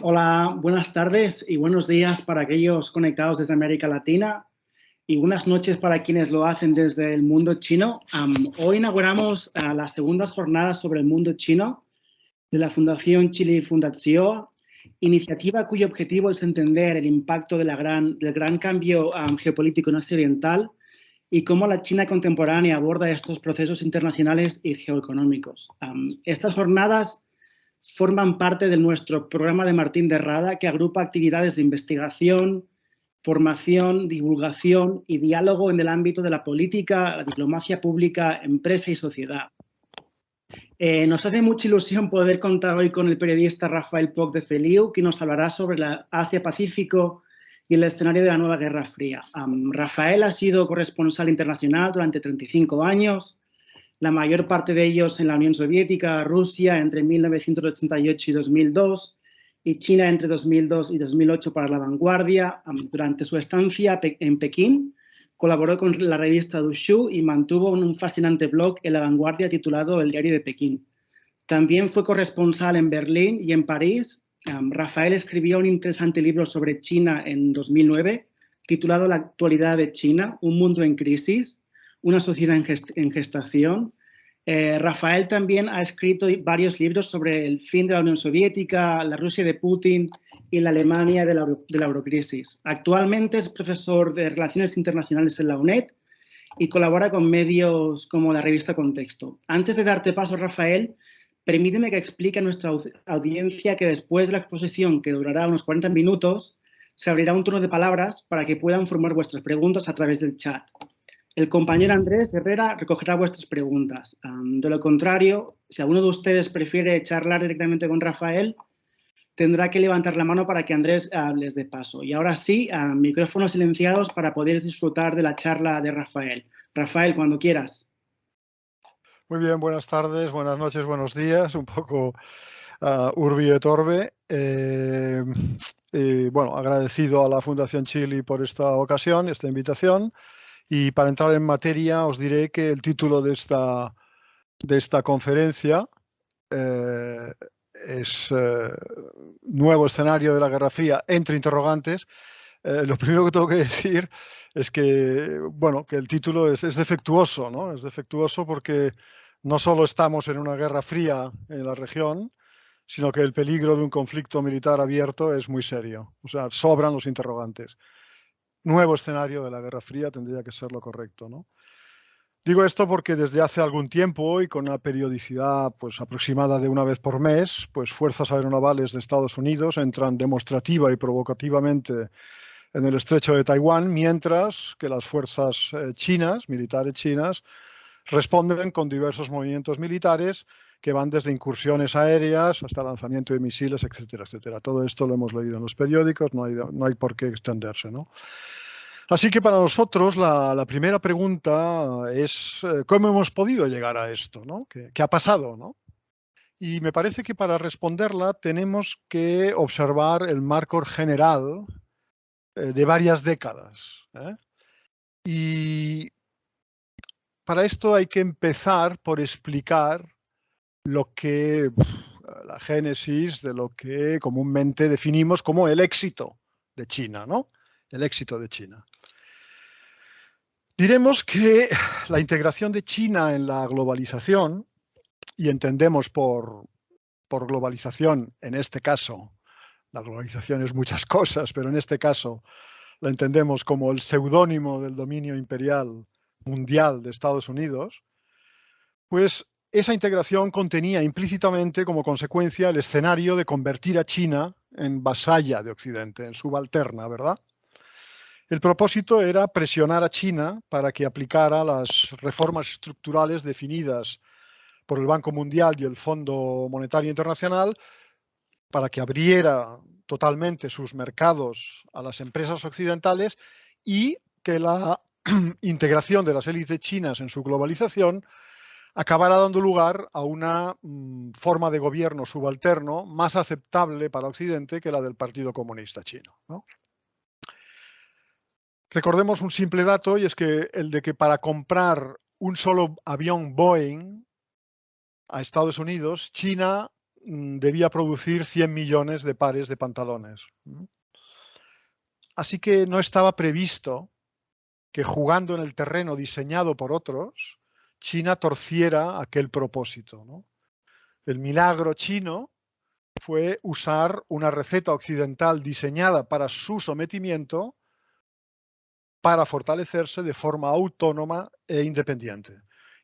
Hola, buenas tardes y buenos días para aquellos conectados desde América Latina y buenas noches para quienes lo hacen desde el mundo chino. Hoy inauguramos las segundas jornadas sobre el mundo chino de la Fundación Chile Fundación, iniciativa cuyo objetivo es entender el impacto del gran cambio geopolítico en Asia Oriental y cómo la China contemporánea aborda estos procesos internacionales y geoeconómicos. Estas jornadas forman parte de nuestro programa de Martín de Rada, que agrupa actividades de investigación, formación, divulgación y diálogo en el ámbito de la política, la diplomacia pública, empresa y sociedad. Nos hace mucha ilusión poder contar hoy con el periodista Rafael Poch de Feliu, que nos hablará sobre la Asia-Pacífico y el escenario de la nueva Guerra Fría. Rafael ha sido corresponsal internacional durante 35 años, la mayor parte de ellos en la Unión Soviética, Rusia entre 1988 y 2002 y China entre 2002 y 2008 para La Vanguardia. Durante su estancia en Pekín, colaboró con la revista Du Shu y mantuvo un fascinante blog en La Vanguardia titulado El Diario de Pekín. También fue corresponsal en Berlín y en París. Rafael escribió un interesante libro sobre China en 2009 titulado La actualidad de China, un mundo en crisis, una sociedad en gestación. Rafael también ha escrito varios libros sobre el fin de la Unión Soviética, la Rusia de Putin y la Alemania de la eurocrisis. Actualmente es profesor de Relaciones Internacionales en la UNED y colabora con medios como la revista Contexto. Antes de darte paso, Rafael, permíteme que explique a nuestra audiencia que después de la exposición, que durará unos 40 minutos, se abrirá un turno de palabras para que puedan formar vuestras preguntas a través del chat. El compañero Andrés Herrera recogerá vuestras preguntas. De lo contrario, si alguno de ustedes prefiere charlar directamente con Rafael, tendrá que levantar la mano para que Andrés les dé paso. Y ahora sí, micrófonos silenciados para poder disfrutar de la charla de Rafael. Rafael, cuando quieras. Muy bien, buenas tardes, buenas noches, buenos días, un poco urbi et orbe. Bueno, agradecido a la Fundación Chile por esta ocasión, esta invitación. Y para entrar en materia, os diré que el título de esta conferencia es Nuevo escenario de la Guerra Fría, entre interrogantes. Lo primero que tengo que decir es que, bueno, que el título es defectuoso, ¿no? Es defectuoso porque no solo estamos en una guerra fría en la región, sino que el peligro de un conflicto militar abierto es muy serio. O sea, sobran los interrogantes. Nuevo escenario de la Guerra Fría tendría que ser lo correcto, ¿no? Digo esto porque desde hace algún tiempo y con una periodicidad pues, aproximada de una vez por mes, pues fuerzas aeronavales de Estados Unidos entran demostrativa y provocativamente en el estrecho de Taiwán, mientras que las fuerzas militares chinas, responden con diversos movimientos militares que van desde incursiones aéreas hasta lanzamiento de misiles, etcétera, etcétera. Todo esto lo hemos leído en los periódicos, no hay por qué extenderse, ¿no? Así que para nosotros la primera pregunta es ¿cómo hemos podido llegar a esto, ¿no? ¿Qué ha pasado, ¿no? Y me parece que para responderla tenemos que observar el marco general de varias décadas. Y para esto hay que empezar por explicar lo que la génesis de lo que comúnmente definimos como el éxito de China, ¿no? El éxito de China. Diremos que la integración de China en la globalización, y entendemos por globalización, en este caso, la globalización es muchas cosas, pero en este caso la entendemos como el seudónimo del dominio imperial mundial de Estados Unidos, pues esa integración contenía implícitamente como consecuencia el escenario de convertir a China en vasalla de Occidente, en subalterna, ¿verdad? El propósito era presionar a China para que aplicara las reformas estructurales definidas por el Banco Mundial y el Fondo Monetario Internacional, para que abriera totalmente sus mercados a las empresas occidentales y que la integración de las élites chinas en su globalización acabara dando lugar a una forma de gobierno subalterno más aceptable para Occidente que la del Partido Comunista Chino, ¿no? Recordemos un simple dato, y es que el de que para comprar un solo avión Boeing a Estados Unidos, China debía producir 100 millones de pares de pantalones. Así que no estaba previsto que jugando en el terreno diseñado por otros, China torciera aquel propósito, ¿no? El milagro chino fue usar una receta occidental diseñada para su sometimiento para fortalecerse de forma autónoma e independiente.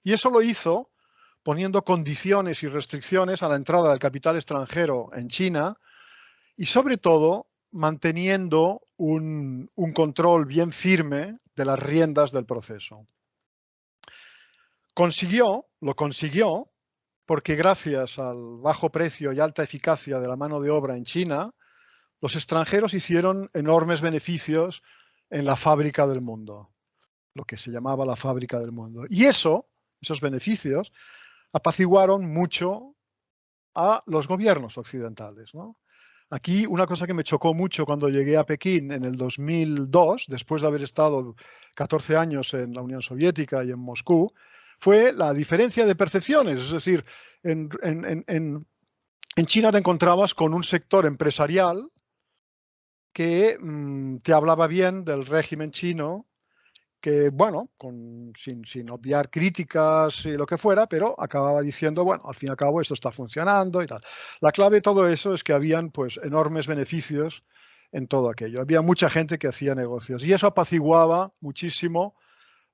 Y eso lo hizo poniendo condiciones y restricciones a la entrada del capital extranjero en China y sobre todo manteniendo un control bien firme de las riendas del proceso. Lo consiguió, porque gracias al bajo precio y alta eficacia de la mano de obra en China, los extranjeros hicieron enormes beneficios en la fábrica del mundo, lo que se llamaba la fábrica del mundo. Y esos beneficios, apaciguaron mucho a los gobiernos occidentales, ¿no? Aquí una cosa que me chocó mucho cuando llegué a Pekín en el 2002, después de haber estado 14 años en la Unión Soviética y en Moscú, fue la diferencia de percepciones. Es decir, en China te encontrabas con un sector empresarial que te hablaba bien del régimen chino, que, bueno, sin obviar críticas y lo que fuera, pero acababa diciendo, bueno, al fin y al cabo esto está funcionando y tal. La clave de todo eso es que habían, pues, enormes beneficios en todo aquello. Había mucha gente que hacía negocios y eso apaciguaba muchísimo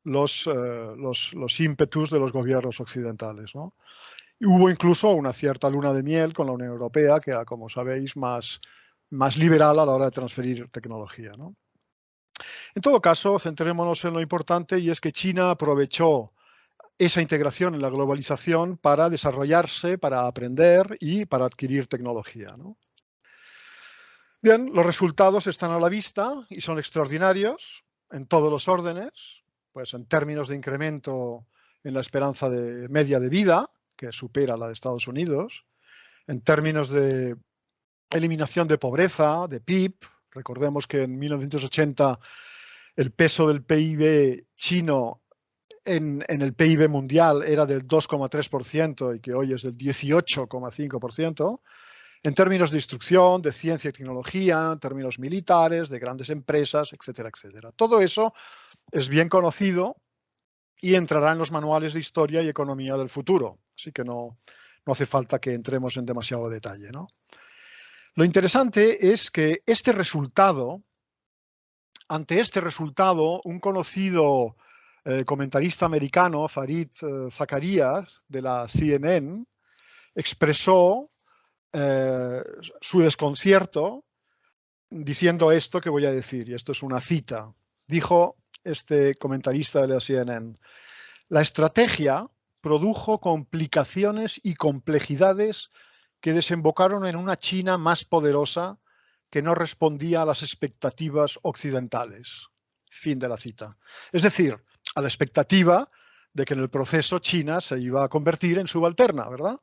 los ímpetus de los gobiernos occidentales, ¿no? Y hubo incluso una cierta luna de miel con la Unión Europea, que era, como sabéis, más liberal a la hora de transferir tecnología, ¿no? En todo caso, centrémonos en lo importante, y es que China aprovechó esa integración en la globalización para desarrollarse, para aprender y para adquirir tecnología, ¿no? Bien, los resultados están a la vista y son extraordinarios en todos los órdenes, pues en términos de incremento en la esperanza media de vida, que supera la de Estados Unidos, en términos de eliminación de pobreza, de PIB. Recordemos que en 1980 el peso del PIB chino en el PIB mundial era del 2,3% y que hoy es del 18,5%. En términos de instrucción, de ciencia y tecnología, en términos militares, de grandes empresas, etcétera, etcétera. Todo eso es bien conocido y entrará en los manuales de historia y economía del futuro. Así que no hace falta que entremos en demasiado detalle, ¿no? Lo interesante es que ante este resultado, un conocido comentarista americano, Fareed Zakaria, de la CNN, expresó su desconcierto diciendo esto que voy a decir, y esto es una cita. Dijo este comentarista de la CNN: la estrategia produjo complicaciones y complejidades que desembocaron en una China más poderosa que no respondía a las expectativas occidentales. Fin de la cita. Es decir, a la expectativa de que en el proceso China se iba a convertir en subalterna, ¿verdad?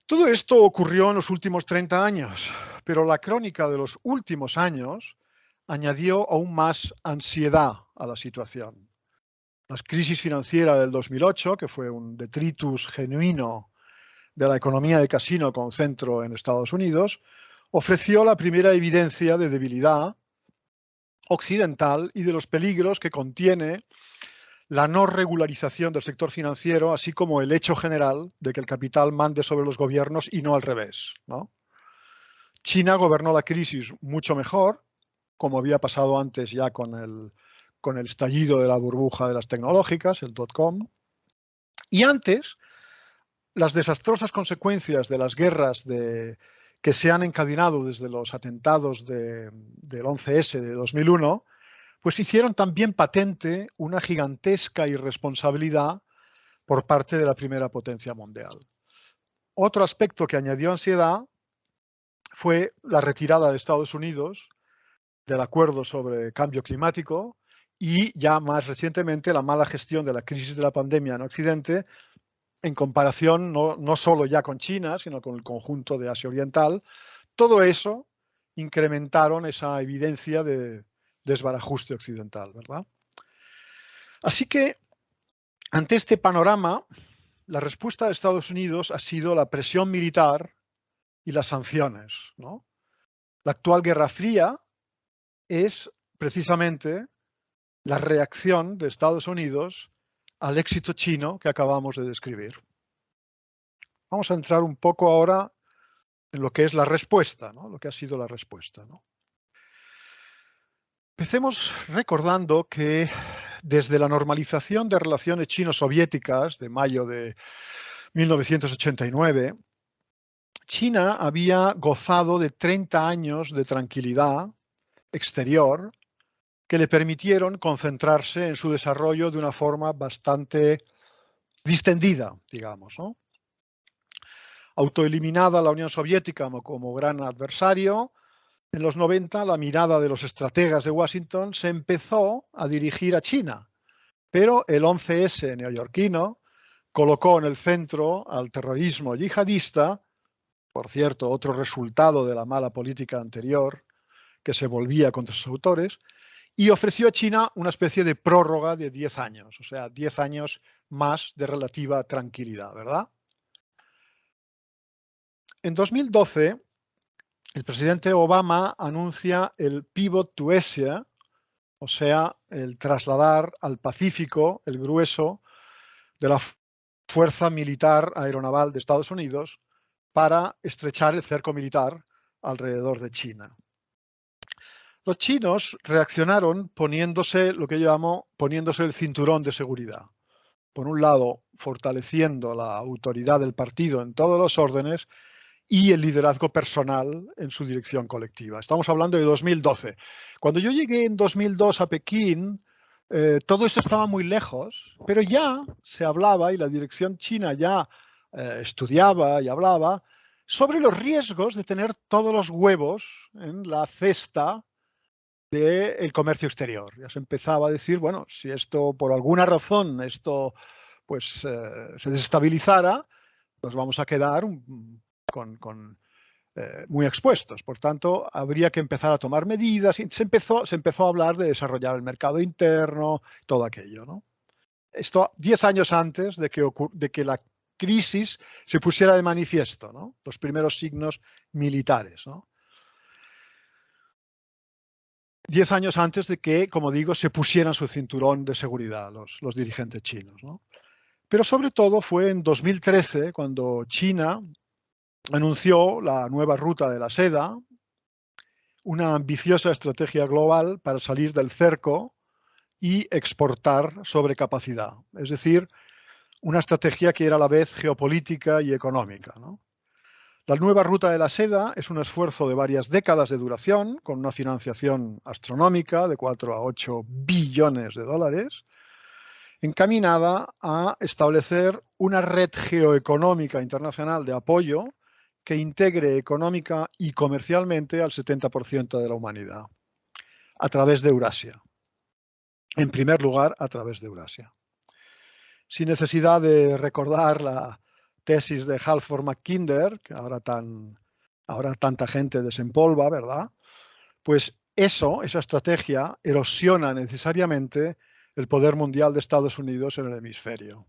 Todo esto ocurrió en los últimos 30 años, pero la crónica de los últimos años añadió aún más ansiedad a la situación. La crisis financiera del 2008, que fue un detritus genuino de la economía de casino con centro en Estados Unidos, ofreció la primera evidencia de debilidad occidental y de los peligros que contiene la no regularización del sector financiero, así como el hecho general de que el capital mande sobre los gobiernos y no al revés, ¿no? China gobernó la crisis mucho mejor, como había pasado antes ya con el estallido de la burbuja de las tecnológicas, el .com, y antes las desastrosas consecuencias de las guerras que se han encadenado desde los atentados del 11S de 2001, pues hicieron también patente una gigantesca irresponsabilidad por parte de la primera potencia mundial. Otro aspecto que añadió ansiedad fue la retirada de Estados Unidos del acuerdo sobre cambio climático y ya más recientemente la mala gestión de la crisis de la pandemia en Occidente, en comparación no solo ya con China, sino con el conjunto de Asia Oriental. Todo eso incrementaron esa evidencia de desbarajuste occidental, ¿verdad? Así que, ante este panorama, la respuesta de Estados Unidos ha sido la presión militar y las sanciones, ¿no? La actual Guerra Fría es precisamente la reacción de Estados Unidos al éxito chino que acabamos de describir. Vamos a entrar un poco ahora en lo que es la respuesta, ¿no? Lo que ha sido la respuesta, ¿no? Empecemos recordando que desde la normalización de relaciones chino-soviéticas de mayo de 1989, China había gozado de 30 años de tranquilidad exterior que le permitieron concentrarse en su desarrollo de una forma bastante distendida, digamos, ¿no? Autoeliminada la Unión Soviética como gran adversario, en los 90 la mirada de los estrategas de Washington se empezó a dirigir a China, pero el 11S neoyorquino colocó en el centro al terrorismo yihadista, por cierto, otro resultado de la mala política anterior que se volvía contra sus autores, y ofreció a China una especie de prórroga de 10 años, o sea, 10 años más de relativa tranquilidad, ¿verdad? En 2012, el presidente Obama anuncia el Pivot to Asia, o sea, el trasladar al Pacífico el grueso de la Fuerza Militar Aeronaval de Estados Unidos para estrechar el cerco militar alrededor de China. Los chinos reaccionaron poniéndose lo que yo llamo poniéndose el cinturón de seguridad. Por un lado, fortaleciendo la autoridad del partido en todos los órdenes y el liderazgo personal en su dirección colectiva. Estamos hablando de 2012. Cuando yo llegué en 2002 a Pekín, todo esto estaba muy lejos, pero ya se hablaba y la dirección china ya estudiaba y hablaba sobre los riesgos de tener todos los huevos en la cesta del comercio exterior. Ya se empezaba a decir, bueno, si esto por alguna razón esto pues se desestabilizara, nos vamos a quedar muy expuestos. Por tanto, habría que empezar a tomar medidas y se empezó a hablar de desarrollar el mercado interno, todo aquello, ¿no? Esto 10 años antes de que la crisis se pusiera de manifiesto, ¿no? Los primeros signos militares, ¿no? 10 años antes de que, como digo, se pusieran su cinturón de seguridad los dirigentes chinos, ¿no? Pero sobre todo fue en 2013 cuando China anunció la nueva ruta de la seda, una ambiciosa estrategia global para salir del cerco y exportar sobrecapacidad. Es decir, una estrategia que era a la vez geopolítica y económica, ¿no? La nueva ruta de la seda es un esfuerzo de varias décadas de duración, con una financiación astronómica de 4 a 8 billones de dólares, encaminada a establecer una red geoeconómica internacional de apoyo que integre económica y comercialmente al 70% de la humanidad, a través de Eurasia. En primer lugar, a través de Eurasia. Sin necesidad de recordar la tesis de Halford Mackinder, que ahora tanta gente desempolva, ¿verdad? Pues esa estrategia erosiona necesariamente el poder mundial de Estados Unidos en el hemisferio.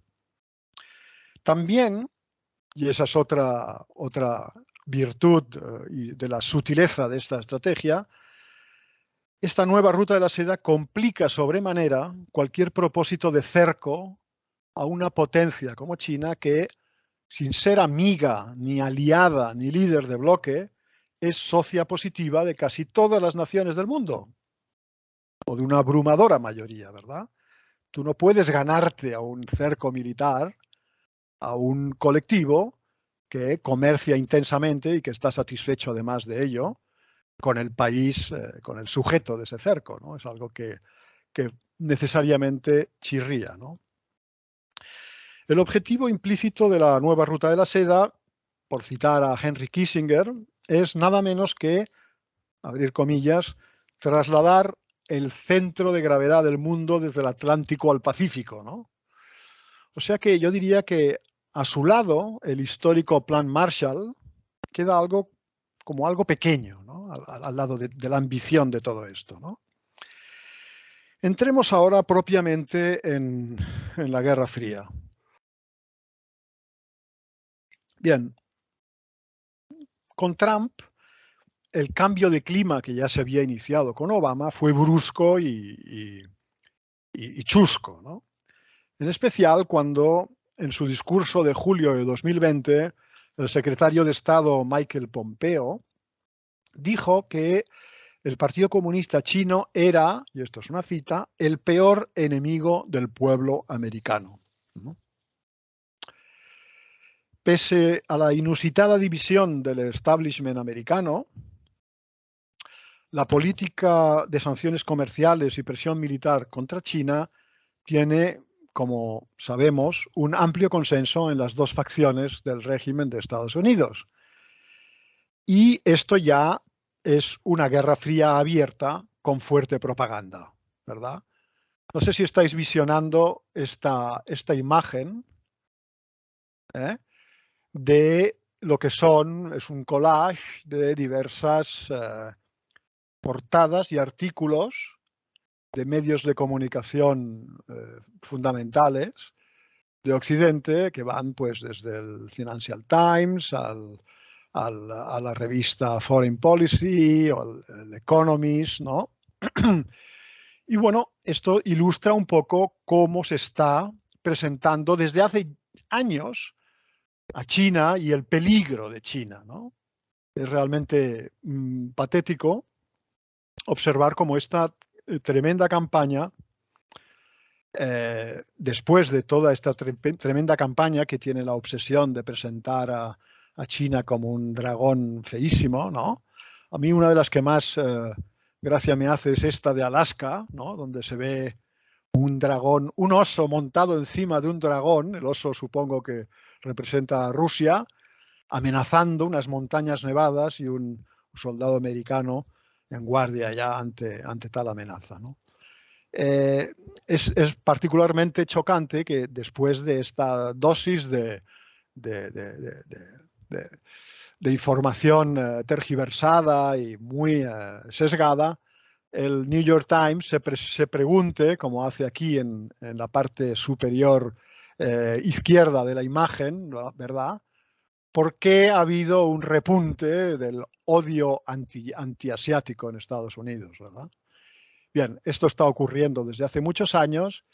También, y esa es otra virtud de la sutileza de esta estrategia, esta nueva ruta de la seda complica sobremanera cualquier propósito de cerco a una potencia como China que, sin ser amiga, ni aliada, ni líder de bloque, es socia positiva de casi todas las naciones del mundo, o de una abrumadora mayoría, ¿verdad? Tú no puedes ganarte a un cerco militar, a un colectivo que comercia intensamente y que está satisfecho además de ello con el país, con el sujeto de ese cerco, ¿no? Es algo que necesariamente chirría, ¿no? El objetivo implícito de la nueva ruta de la seda, por citar a Henry Kissinger, es nada menos que, abrir comillas, trasladar el centro de gravedad del mundo desde el Atlántico al Pacífico, ¿no? O sea que yo diría que a su lado, el histórico Plan Marshall queda como algo pequeño, ¿no? Al lado de la ambición de todo esto, ¿no? Entremos ahora propiamente en la Guerra Fría. Bien, con Trump el cambio de clima que ya se había iniciado con Obama fue brusco y chusco, ¿no? En especial cuando en su discurso de julio de 2020 el secretario de Estado Michael Pompeo dijo que el Partido Comunista Chino era, y esto es una cita, el peor enemigo del pueblo americano, ¿no? Pese a la inusitada división del establishment americano, la política de sanciones comerciales y presión militar contra China tiene, como sabemos, un amplio consenso en las dos facciones del régimen de Estados Unidos. Y esto ya es una guerra fría abierta con fuerte propaganda, ¿verdad? No sé si estáis visionando esta imagen, ¿eh? De lo que es un collage de diversas portadas y artículos de medios de comunicación fundamentales de Occidente que van pues desde el Financial Times a la revista Foreign Policy o el Economist, ¿no? Y bueno, esto ilustra un poco cómo se está presentando desde hace años a China y el peligro de China, ¿no? Es realmente patético observar cómo esta tremenda campaña, después de toda esta tremenda campaña que tiene la obsesión de presentar a China como un dragón feísimo, ¿no? A mí una de las que más gracia me hace es esta de Alaska, ¿no? Donde se ve un dragón, un oso montado encima de un dragón, el oso supongo que representa a Rusia, amenazando unas montañas nevadas y un soldado americano en guardia ya ante tal amenaza, ¿no? Es particularmente chocante que después de esta dosis de, de, de, de, de información tergiversada y muy sesgada, el New York Times se pregunte, como hace aquí en la parte superior izquierda de la imagen, ¿verdad? ¿Por qué ha habido un repunte del odio antiasiático en Estados Unidos, ¿verdad? Bien, esto está ocurriendo desde hace muchos años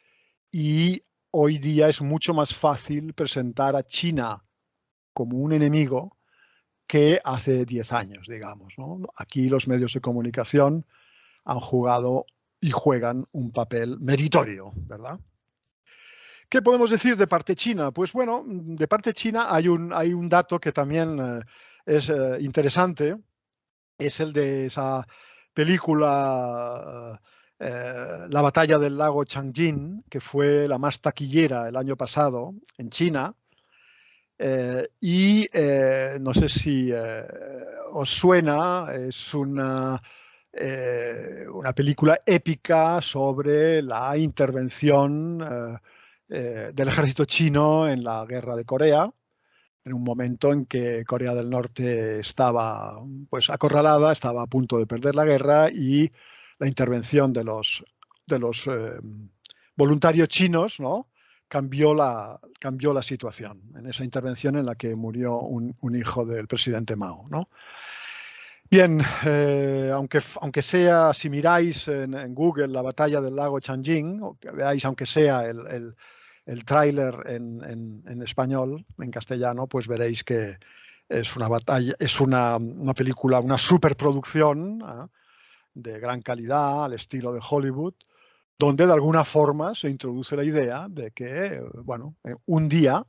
y hoy día es mucho más fácil presentar a China como un enemigo que hace 10 años, digamos, ¿no? Aquí los medios de comunicación han jugado y juegan un papel meritorio, ¿verdad? ¿Qué podemos decir de parte china? Pues bueno, de parte china hay un dato que también es interesante, es el de esa película La batalla del lago Changjin, que fue la más taquillera el año pasado en China. No sé si os suena, es una película épica sobre la intervención del ejército chino en la guerra de Corea, en un momento en que Corea del Norte estaba pues acorralada, estaba a punto de perder la guerra y la intervención de los voluntarios chinos, ¿no? cambió la situación en esa intervención en la que murió un hijo del presidente Mao, ¿no? Bien, aunque sea, si miráis en Google la batalla del lago Changjin, o que veáis aunque sea el tráiler en español, en castellano, pues veréis que es una batalla, es una película, una superproducción de gran calidad, al estilo de Hollywood, donde de alguna forma se introduce la idea de que, bueno, un día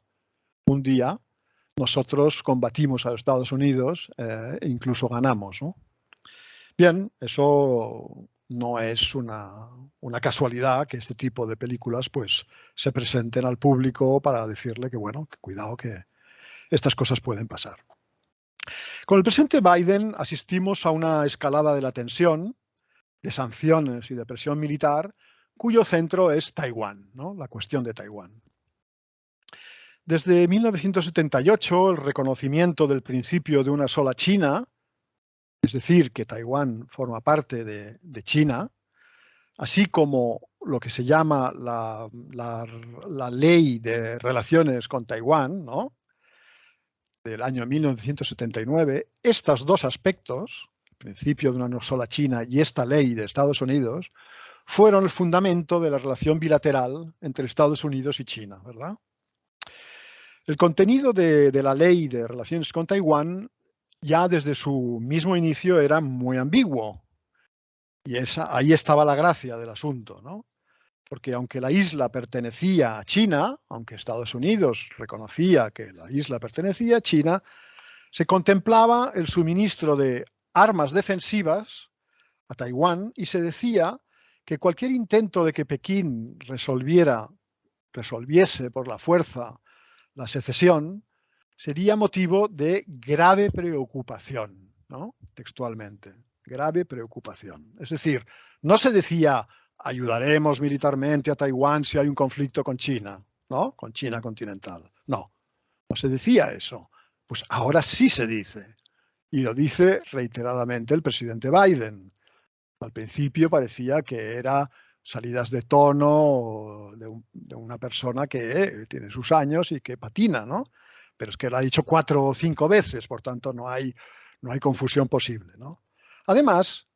nosotros combatimos a los Estados Unidos e incluso ganamos, ¿no? Bien, eso no es una casualidad que este tipo de películas pues se presenten al público para decirle que, bueno, que cuidado que estas cosas pueden pasar. Con el presidente Biden asistimos a una escalada de la tensión, de sanciones y de presión militar, cuyo centro es Taiwán, ¿no? La cuestión de Taiwán. Desde 1978, el reconocimiento del principio de una sola China, es decir, que Taiwán forma parte de China, así como lo que se llama la ley de relaciones con Taiwán, ¿no? del año 1979, estos dos aspectos, el principio de una sola China y esta ley de Estados Unidos, fueron el fundamento de la relación bilateral entre Estados Unidos y China, ¿verdad? El contenido de la ley de relaciones con Taiwán ya desde su mismo inicio era muy ambiguo. Y ahí estaba la gracia del asunto, ¿no? Porque aunque la isla pertenecía a China, aunque Estados Unidos reconocía que la isla pertenecía a China, se contemplaba el suministro de armas defensivas a Taiwán y se decía que cualquier intento de que Pekín resolviese por la fuerza la secesión sería motivo de grave preocupación, ¿no? Textualmente, grave preocupación. Es decir, no se decía ayudaremos militarmente a Taiwán si hay un conflicto con China, ¿no? Con China continental. No, no se decía eso. Pues ahora sí se dice. Y lo dice reiteradamente el presidente Biden. Al principio parecía que era salidas de tono de una persona que tiene sus años y que patina, ¿no? Pero es que lo ha dicho 4 o 5 veces, por tanto no hay confusión posible, ¿no? Además,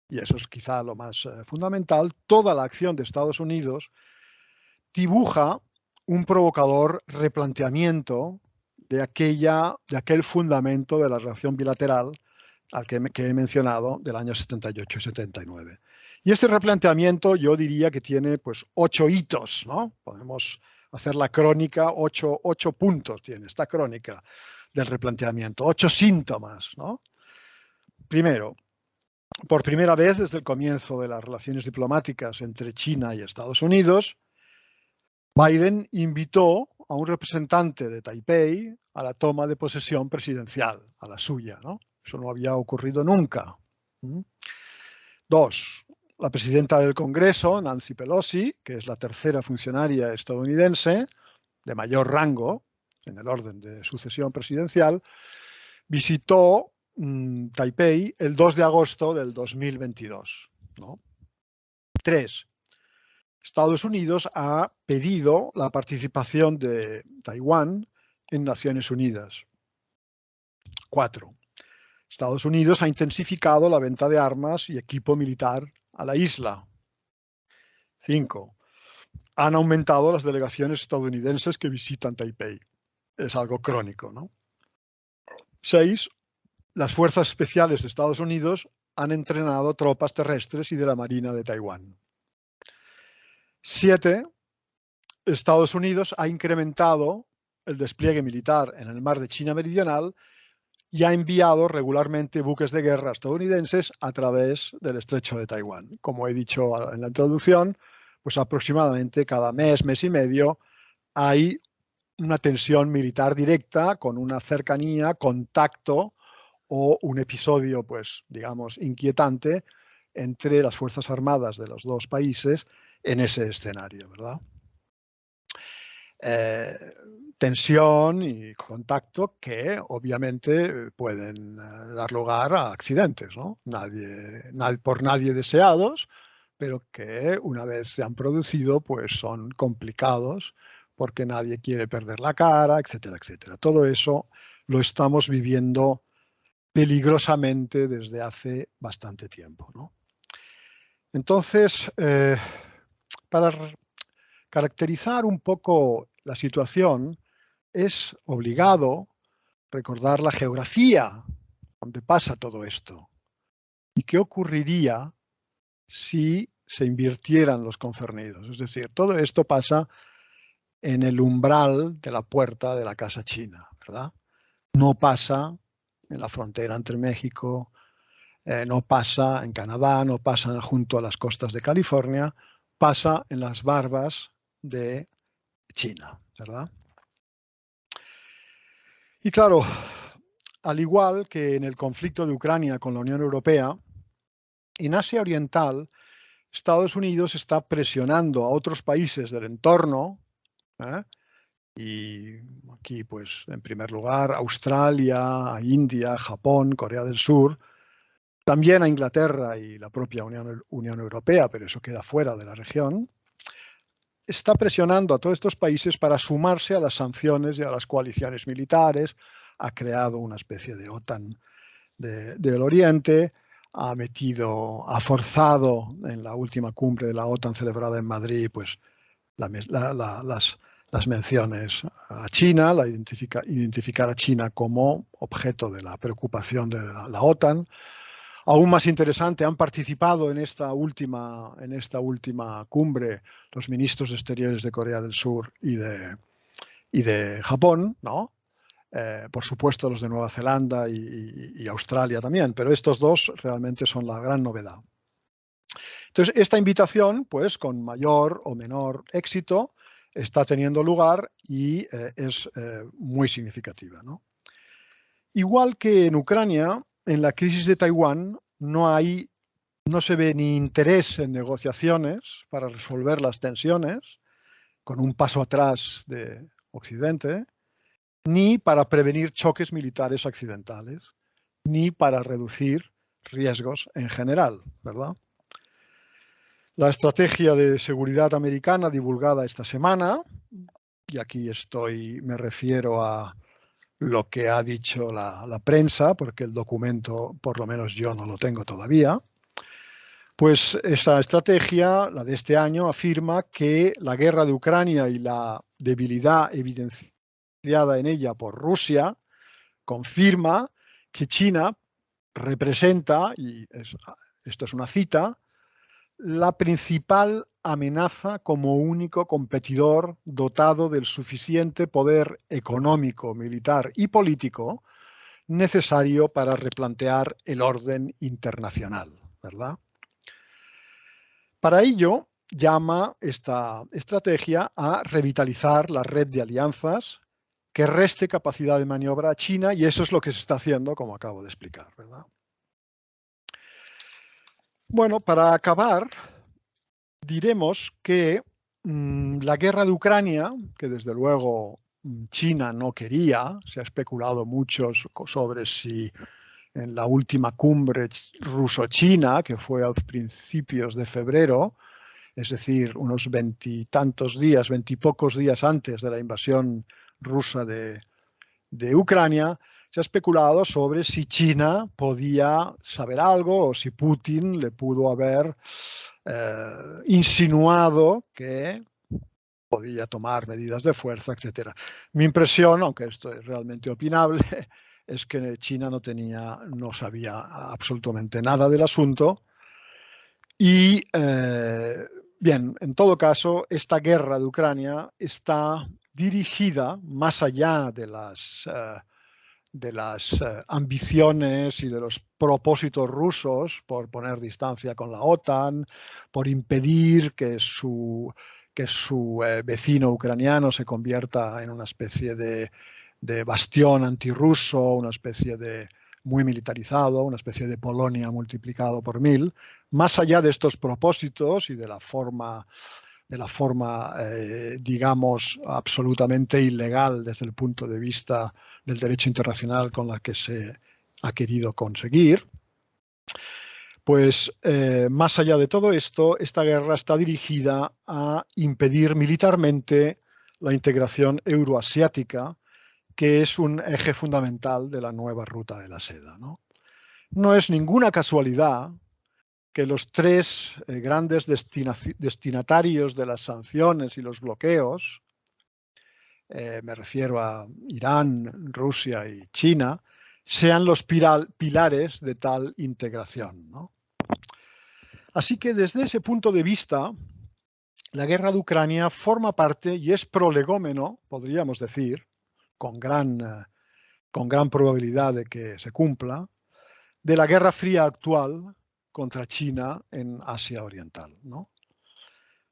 y eso es quizá lo más fundamental, toda la acción de Estados Unidos dibuja un provocador replanteamiento de aquel fundamento de la relación bilateral al que he mencionado del año 78 y 79. Y este replanteamiento yo diría que tiene pues 8 hitos, ¿no? Podemos hacer la crónica, 8 puntos tiene esta crónica del replanteamiento, 8 síntomas, ¿no? Primero, por primera vez desde el comienzo de las relaciones diplomáticas entre China y Estados Unidos, Biden invitó a un representante de Taipei a la toma de posesión presidencial, a la suya, ¿no? Eso no había ocurrido nunca. 2. La presidenta del Congreso, Nancy Pelosi, que es la tercera funcionaria estadounidense de mayor rango en el orden de sucesión presidencial, visitó Taipei el 2 de agosto del 2022, ¿no? 3. Estados Unidos ha pedido la participación de Taiwán en Naciones Unidas. 4. Estados Unidos ha intensificado la venta de armas y equipo militar a la isla. 5. Han aumentado las delegaciones estadounidenses que visitan Taipei. Es algo crónico, ¿no? 6. Las fuerzas especiales de Estados Unidos han entrenado tropas terrestres y de la Marina de Taiwán. 7. Estados Unidos ha incrementado el despliegue militar en el mar de China Meridional y ha enviado regularmente buques de guerra estadounidenses a través del estrecho de Taiwán. Como he dicho en la introducción, pues aproximadamente cada mes, mes y medio, hay una tensión militar directa con una cercanía, contacto o un episodio, pues digamos, inquietante entre las Fuerzas Armadas de los dos países en ese escenario, ¿verdad? Tensión y contacto que obviamente pueden dar lugar a accidentes, ¿no? Por nadie deseados, pero que una vez se han producido, pues son complicados porque nadie quiere perder la cara, etcétera, etcétera. Todo eso lo estamos viviendo peligrosamente desde hace bastante tiempo, ¿no? Entonces, para caracterizar un poco la situación, es obligado recordar la geografía donde pasa todo esto y qué ocurriría si se invirtieran los concernidos. Es decir, todo esto pasa en el umbral de la puerta de la Casa China, ¿verdad? No pasa en la frontera entre México, no pasa en Canadá, no pasa junto a las costas de California, pasa en las barbas de China, ¿verdad? Y claro, al igual que en el conflicto de Ucrania con la Unión Europea, en Asia Oriental, Estados Unidos está presionando a otros países del entorno, y aquí, pues, en primer lugar, Australia, India, Japón, Corea del Sur, también a Inglaterra y la propia Unión Europea, pero eso queda fuera de la región, está presionando a todos estos países para sumarse a las sanciones y a las coaliciones militares, ha creado una especie de OTAN del Oriente, ha forzado en la última cumbre de la OTAN celebrada en Madrid, pues las menciones a China, identificar a China como objeto de la preocupación de la OTAN. Aún más interesante, han participado en esta última cumbre los ministros de Exteriores de Corea del Sur y de Japón, ¿no? Por supuesto los de Nueva Zelanda y Australia también, pero estos dos realmente son la gran novedad. Entonces, esta invitación, pues con mayor o menor éxito, está teniendo lugar y es muy significativa, ¿no? Igual que en Ucrania, en la crisis de Taiwán no se ve ni interés en negociaciones para resolver las tensiones, con un paso atrás de Occidente, ni para prevenir choques militares accidentales, ni para reducir riesgos en general, ¿verdad? La estrategia de seguridad americana divulgada esta semana, y aquí me refiero a lo que ha dicho la prensa, porque el documento, por lo menos yo no lo tengo todavía, pues esa estrategia, la de este año, afirma que la guerra de Ucrania y la debilidad evidenciada en ella por Rusia confirma que China representa, y esto es una cita, la principal amenaza como único competidor dotado del suficiente poder económico, militar y político necesario para replantear el orden internacional, ¿verdad? Para ello, llama esta estrategia a revitalizar la red de alianzas que reste capacidad de maniobra a China, y eso es lo que se está haciendo, como acabo de explicar, ¿verdad? Bueno, para acabar, diremos que la guerra de Ucrania, que desde luego China no quería, se ha especulado mucho sobre si en la última cumbre ruso-china, que fue a principios de febrero, es decir, unos veintipocos días antes de la invasión rusa de Ucrania, se ha especulado sobre si China podía saber algo o si Putin le pudo haber insinuado que podía tomar medidas de fuerza, etc. Mi impresión, aunque esto es realmente opinable, es que China no sabía absolutamente nada del asunto. Y bien, en todo caso, esta guerra de Ucrania está dirigida más allá de las ambiciones y de los propósitos rusos por poner distancia con la OTAN, por impedir que su vecino ucraniano se convierta en una especie de bastión antirruso, una especie de muy militarizado, una especie de Polonia multiplicado por 1000. Más allá de estos propósitos y de la forma digamos, absolutamente ilegal desde el punto de vista del derecho internacional con la que se ha querido conseguir, pues más allá de todo esto, esta guerra está dirigida a impedir militarmente la integración euroasiática, que es un eje fundamental de la nueva ruta de la seda, ¿no? No es ninguna casualidad que los tres grandes destinatarios de las sanciones y los bloqueos, me refiero a Irán, Rusia y China, sean los pilares de tal integración, ¿no? Así que desde ese punto de vista, la guerra de Ucrania forma parte y es prolegómeno, podríamos decir, con gran probabilidad de que se cumpla, de la Guerra Fría actual contra China en Asia Oriental, ¿no?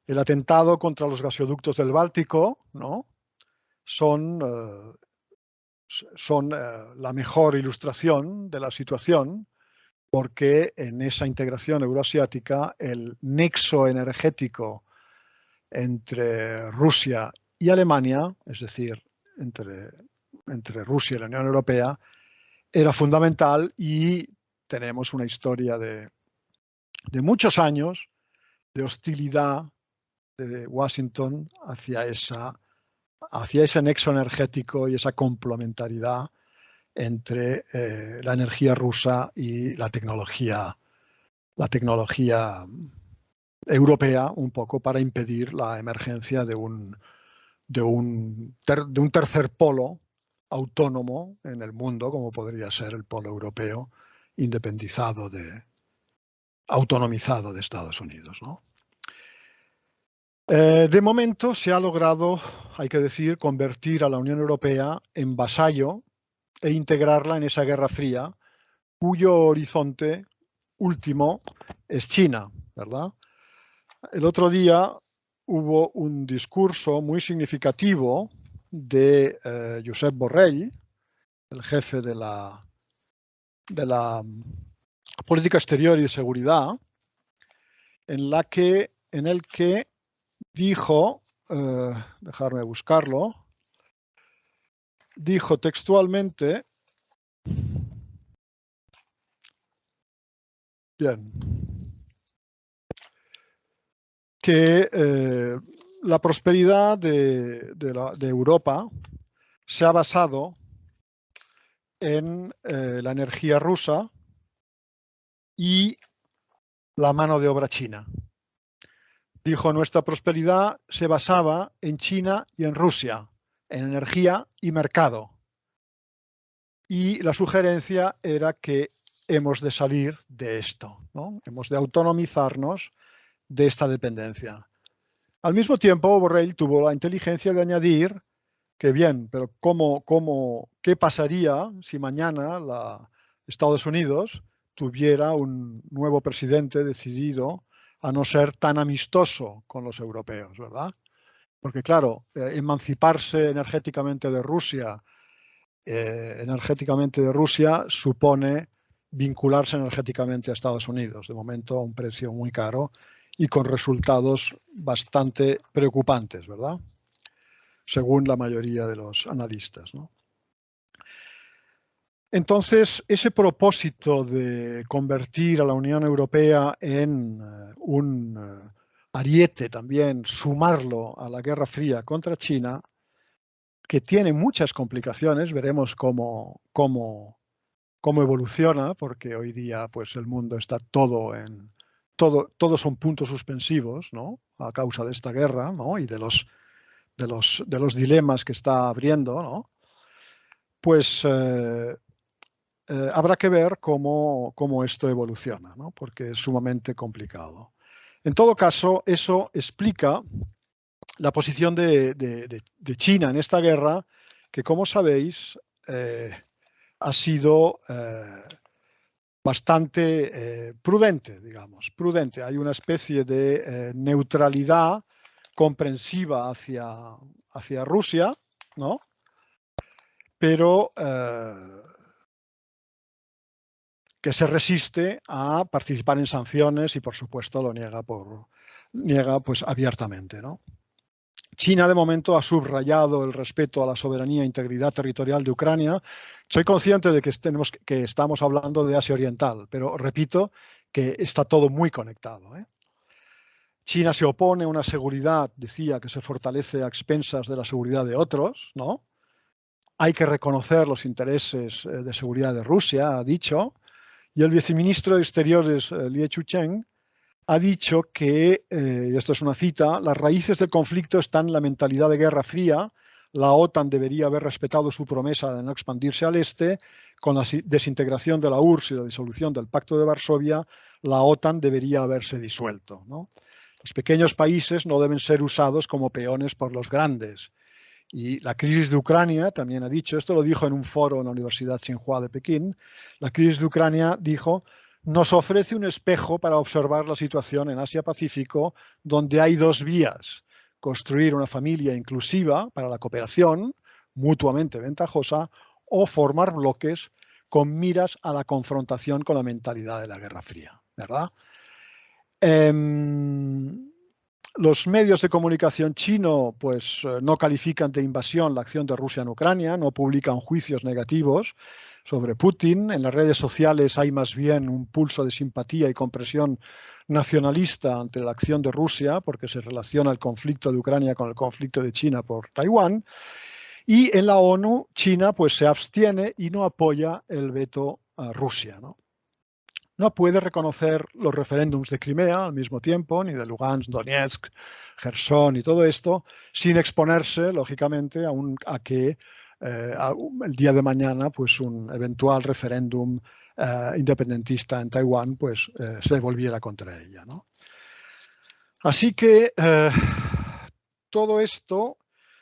El atentado contra los gasoductos del Báltico, ¿no? son la mejor ilustración de la situación, porque en esa integración euroasiática el nexo energético entre Rusia y Alemania, es decir, entre Rusia y la Unión Europea, era fundamental, y tenemos una historia de muchos años de hostilidad de Washington hacia ese nexo energético y esa complementariedad entre la energía rusa y la tecnología europea, un poco para impedir la emergencia de un tercer polo autónomo en el mundo, como podría ser el polo europeo, independizado, autonomizado de Estados Unidos, ¿no? De momento se ha logrado, hay que decir, convertir a la Unión Europea en vasallo e integrarla en esa Guerra Fría, cuyo horizonte último es China, ¿verdad? El otro día hubo un discurso muy significativo de Josep Borrell, el jefe de la política exterior y de seguridad, en el que dijo, dejarme buscarlo, dijo textualmente, bien, que la prosperidad de Europa se ha basado en la energía rusa y la mano de obra china. Dijo, nuestra prosperidad se basaba en China y en Rusia, en energía y mercado. Y la sugerencia era que hemos de salir de esto, ¿no? Hemos de autonomizarnos de esta dependencia. Al mismo tiempo, Borrell tuvo la inteligencia de añadir que bien, pero ¿qué pasaría si mañana Estados Unidos tuviera un nuevo presidente decidido a no ser tan amistoso con los europeos, ¿verdad? Porque claro, emanciparse energéticamente de Rusia supone vincularse energéticamente a Estados Unidos, de momento a un precio muy caro y con resultados bastante preocupantes, ¿verdad? Según la mayoría de los analistas, ¿no? Entonces, ese propósito de convertir a la Unión Europea en un ariete también, sumarlo a la Guerra Fría contra China, que tiene muchas complicaciones, veremos cómo evoluciona, porque hoy día pues, el mundo está todos son puntos suspensivos, ¿no? A causa de esta guerra, ¿no? Y de los dilemas que está abriendo, ¿no? Pues habrá que ver cómo esto evoluciona, ¿no? Porque es sumamente complicado. En todo caso, eso explica la posición de China en esta guerra, que como sabéis ha sido bastante prudente, digamos, prudente. Hay una especie de neutralidad comprensiva hacia Rusia, ¿no? Pero que se resiste a participar en sanciones y, por supuesto, lo niega pues, abiertamente, ¿no? China, de momento, ha subrayado el respeto a la soberanía e integridad territorial de Ucrania. Soy consciente de que estamos hablando de Asia Oriental, pero repito que está todo muy conectado, ¿eh? China se opone a una seguridad, decía, que se fortalece a expensas de la seguridad de otros, ¿no? Hay que reconocer los intereses de seguridad de Rusia, ha dicho, y el viceministro de Exteriores, Lie Chucheng, ha dicho que, y esto es una cita, las raíces del conflicto están en la mentalidad de Guerra Fría. La OTAN debería haber respetado su promesa de no expandirse al este. Con la desintegración de la URSS y la disolución del Pacto de Varsovia, la OTAN debería haberse disuelto, ¿no? Los pequeños países no deben ser usados como peones por los grandes. Y la crisis de Ucrania, también ha dicho, esto lo dijo en un foro en la Universidad Tsinghua de Pekín, la crisis de Ucrania, dijo, nos ofrece un espejo para observar la situación en Asia-Pacífico, donde hay dos vías, construir una familia inclusiva para la cooperación, mutuamente ventajosa, o formar bloques con miras a la confrontación con la mentalidad de la Guerra Fría, ¿verdad? Los medios de comunicación chino pues, no califican de invasión la acción de Rusia en Ucrania, no publican juicios negativos sobre Putin. En las redes sociales hay más bien un pulso de simpatía y compresión nacionalista ante la acción de Rusia, porque se relaciona el conflicto de Ucrania con el conflicto de China por Taiwán. Y en la ONU, China pues se abstiene y no apoya el veto a Rusia, ¿no? No puede reconocer los referéndums de Crimea al mismo tiempo, ni de Lugansk, Donetsk, Gerson y todo esto, sin exponerse, lógicamente, a que el día de mañana pues un eventual referéndum independentista en Taiwán pues se volviera contra ella, ¿no? Así que todo esto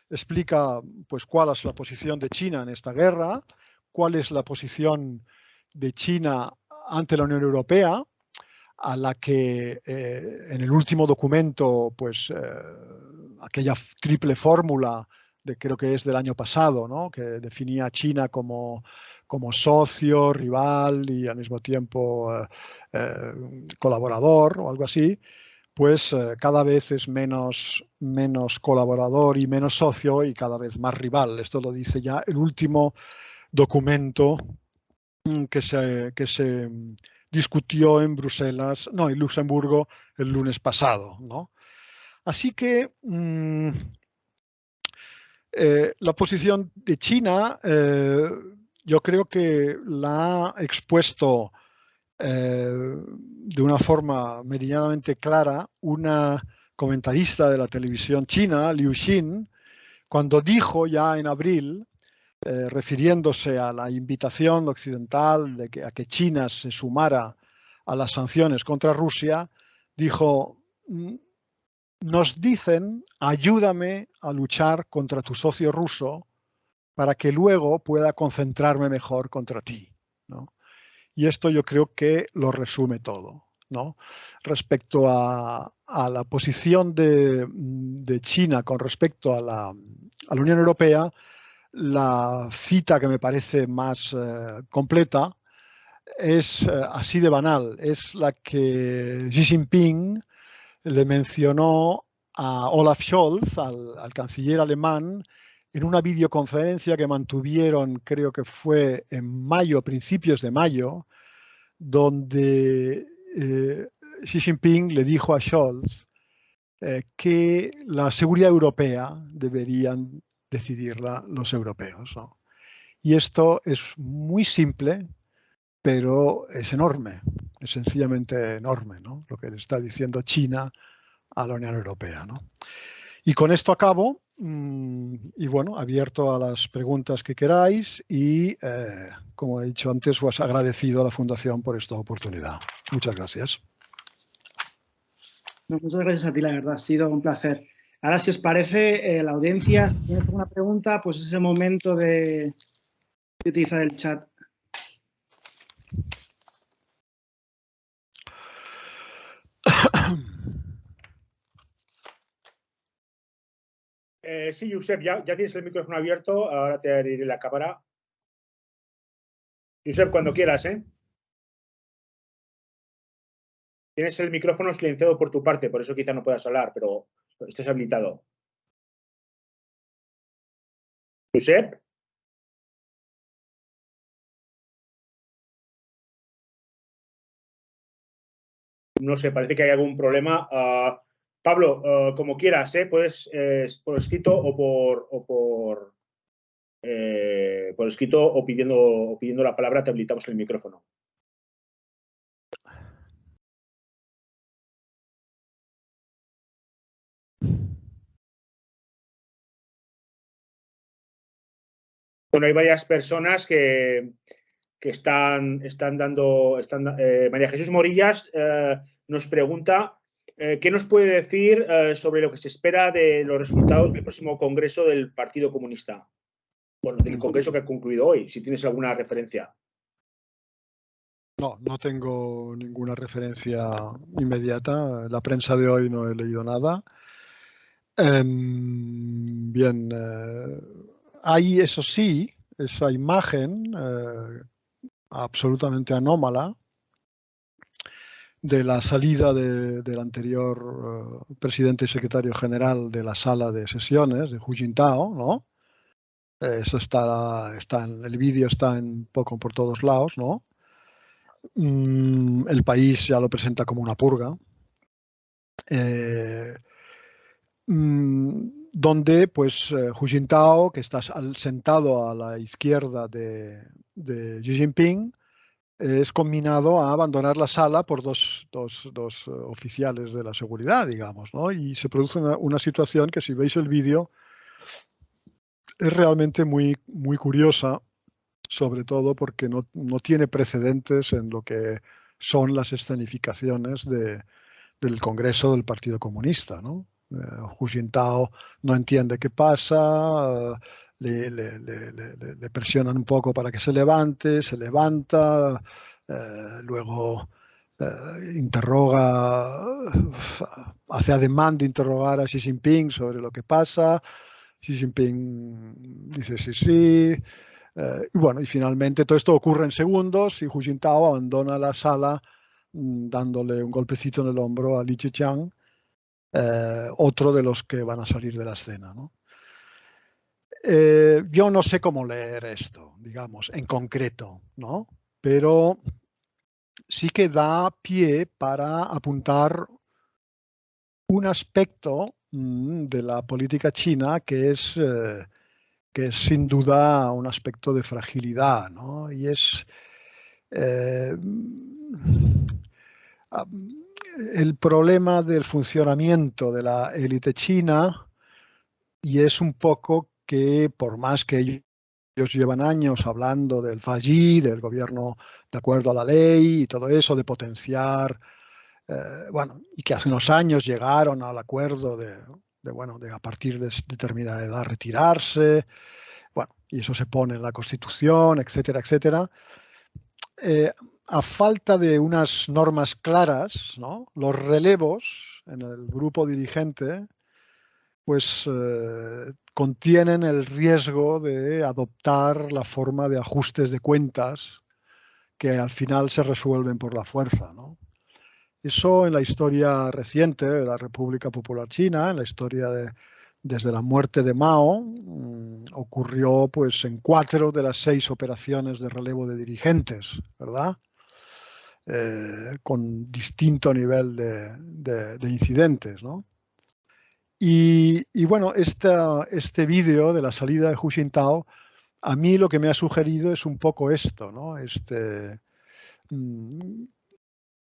explica pues cuál es la posición de China en esta guerra, cuál es la posición de China ante la Unión Europea, a la que en el último documento, pues aquella triple fórmula creo que es del año pasado, ¿no? Que definía a China como socio, rival y al mismo tiempo colaborador o algo así, pues cada vez es menos colaborador y menos socio y cada vez más rival. Esto lo dice ya el último documento que se discutió en Bruselas, no, en Luxemburgo el lunes pasado, ¿no? Así que la posición de China yo creo que la ha expuesto de una forma meridianamente clara una comentarista de la televisión china, Liu Xin, cuando dijo ya en abril, refiriéndose a la invitación occidental a que China se sumara a las sanciones contra Rusia, dijo: nos dicen, ayúdame a luchar contra tu socio ruso para que luego pueda concentrarme mejor contra ti, ¿no? Y esto yo creo que lo resume todo, ¿no? Respecto a la posición de China con respecto a la Unión Europea, la cita que me parece más completa es así de banal, es la que Xi Jinping le mencionó a Olaf Scholz, al canciller alemán, en una videoconferencia que mantuvieron, creo que fue en mayo, principios de mayo, donde Xi Jinping le dijo a Scholz que la seguridad europea deberían decidirla los europeos, ¿no? Y esto es muy simple, pero es enorme, es sencillamente enorme, ¿no? Lo que le está diciendo China a la Unión Europea, ¿no? Y con esto acabo, y bueno, abierto a las preguntas que queráis y, como he dicho antes, os agradecido a la Fundación por esta oportunidad. Muchas gracias. No, muchas gracias a ti, la verdad, ha sido un placer. Ahora, si os parece, la audiencia, si tienes alguna pregunta, pues es el momento de utilizar el chat. Sí, Josep, ya tienes el micrófono abierto, ahora te abriré la cámara. Josep, cuando quieras, ¿eh? Tienes el micrófono silenciado por tu parte, por eso quizá no puedas hablar, pero estás habilitado. Josep. No sé, parece que hay algún problema. Pablo, como quieras, puedes por escrito o por escrito o pidiendo la palabra, te habilitamos el micrófono. Bueno, hay varias personas que están dando. María Jesús Morillas nos pregunta ¿qué nos puede decir sobre lo que se espera de los resultados del próximo Congreso del Partido Comunista? Bueno, del Congreso que ha concluido hoy, si tienes alguna referencia. No tengo ninguna referencia inmediata. La prensa de hoy no he leído nada. Bien, hay, eso sí, esa imagen absolutamente anómala de la salida del anterior presidente y secretario general de la sala de sesiones, de Hu Jintao, ¿no? Eso está en el vídeo, está un poco por todos lados, ¿no? El país ya lo presenta como una purga. donde pues Hu Jintao, que está sentado a la izquierda de Xi Jinping, es combinado a abandonar la sala por dos oficiales de la seguridad, digamos, ¿no? Y se produce una situación que, si veis el vídeo, es realmente muy, muy curiosa, sobre todo porque no tiene precedentes en lo que son las escenificaciones del Congreso del Partido Comunista, ¿no? Hu Jintao no entiende qué pasa, le presionan un poco para que se levante, se levanta, luego hace ademán de interrogar a Xi Jinping sobre lo que pasa. Xi Jinping dice sí, sí. Y bueno, y finalmente todo esto ocurre en segundos y Hu Jintao abandona la sala dándole un golpecito en el hombro a Li Keqiang, otro de los que van a salir de la escena, ¿no? Yo no sé cómo leer esto, digamos, en concreto, ¿no? Pero sí que da pie para apuntar un aspecto de la política china que es sin duda un aspecto de fragilidad, ¿no? Y es el problema del funcionamiento de la élite china, y es un poco que, por más que ellos llevan años hablando del Fayi, del gobierno de acuerdo a la ley y todo eso, de potenciar, bueno, y que hace unos años llegaron al acuerdo de a partir de determinada edad retirarse, bueno, y eso se pone en la Constitución, etcétera, etcétera. A falta de unas normas claras, ¿no? Los relevos en el grupo dirigente pues contienen el riesgo de adoptar la forma de ajustes de cuentas que al final se resuelven por la fuerza, ¿no? Eso en la historia reciente de la República Popular China, en la historia desde la muerte de Mao, ocurrió pues en 4 de las 6 operaciones de relevo de dirigentes, ¿verdad? Con distinto nivel de incidentes, ¿no? Y bueno, este vídeo de la salida de Hu Jintao, a mí lo que me ha sugerido es un poco esto, ¿no?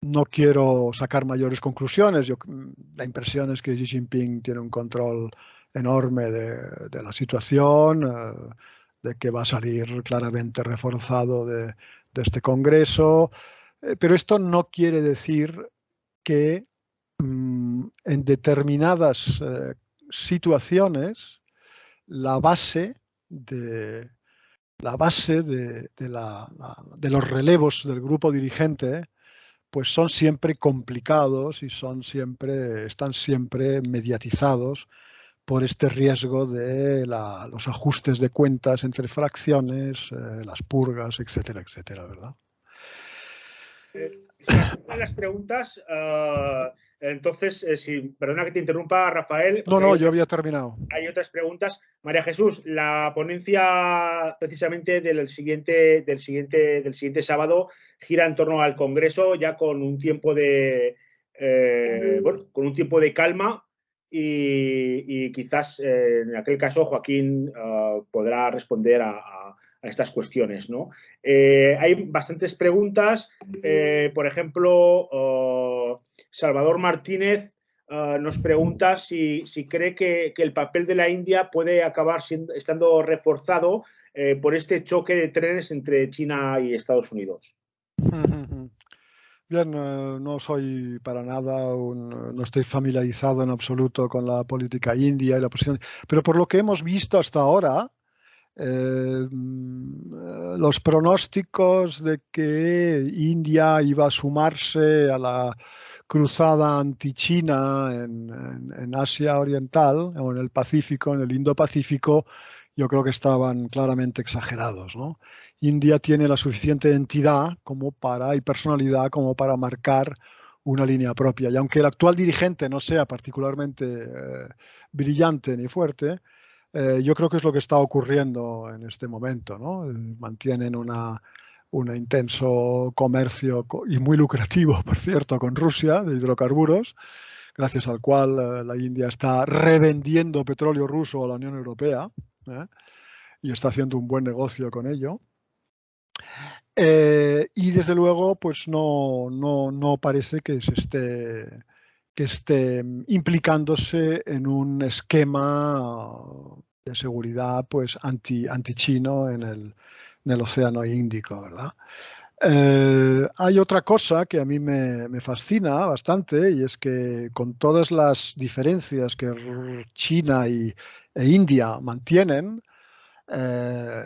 No quiero sacar mayores conclusiones. La impresión es que Xi Jinping tiene un control enorme de la situación, de que va a salir claramente reforzado de este Congreso, pero esto no quiere decir que en determinadas situaciones la base de los relevos del grupo dirigente pues son siempre complicados y están siempre mediatizados por este riesgo de los ajustes de cuentas entre fracciones, las purgas, etcétera, etcétera, ¿verdad? Las preguntas, entonces, perdona que te interrumpa, Rafael. No, yo había terminado. Hay otras preguntas. María Jesús, la ponencia precisamente del siguiente sábado gira en torno al Congreso, ya con un tiempo con un tiempo de calma y quizás en aquel caso Joaquín podrá responder a estas cuestiones, ¿no? Hay bastantes preguntas. Por ejemplo, Salvador Martínez nos pregunta si cree que el papel de la India puede acabar estando reforzado por este choque de trenes entre China y Estados Unidos. Bien, no soy para nada, no estoy familiarizado en absoluto con la política india y la posición, pero por lo que hemos visto hasta ahora, los pronósticos de que India iba a sumarse a la cruzada anti-China en Asia Oriental o en el Pacífico, en el Indo-Pacífico, yo creo que estaban claramente exagerados, ¿no? India tiene la suficiente entidad y personalidad como para marcar una línea propia. Y aunque el actual dirigente no sea particularmente brillante ni fuerte, yo creo que es lo que está ocurriendo en este momento, ¿no? Mantienen un intenso comercio y muy lucrativo, por cierto, con Rusia de hidrocarburos, gracias al cual la India está revendiendo petróleo ruso a la Unión Europea, y está haciendo un buen negocio con ello. Y desde luego, pues no parece que esté implicándose en un esquema de seguridad pues anti-chino en el Océano Índico, ¿verdad? Hay otra cosa que a mí me fascina bastante, y es que con todas las diferencias que China e India mantienen,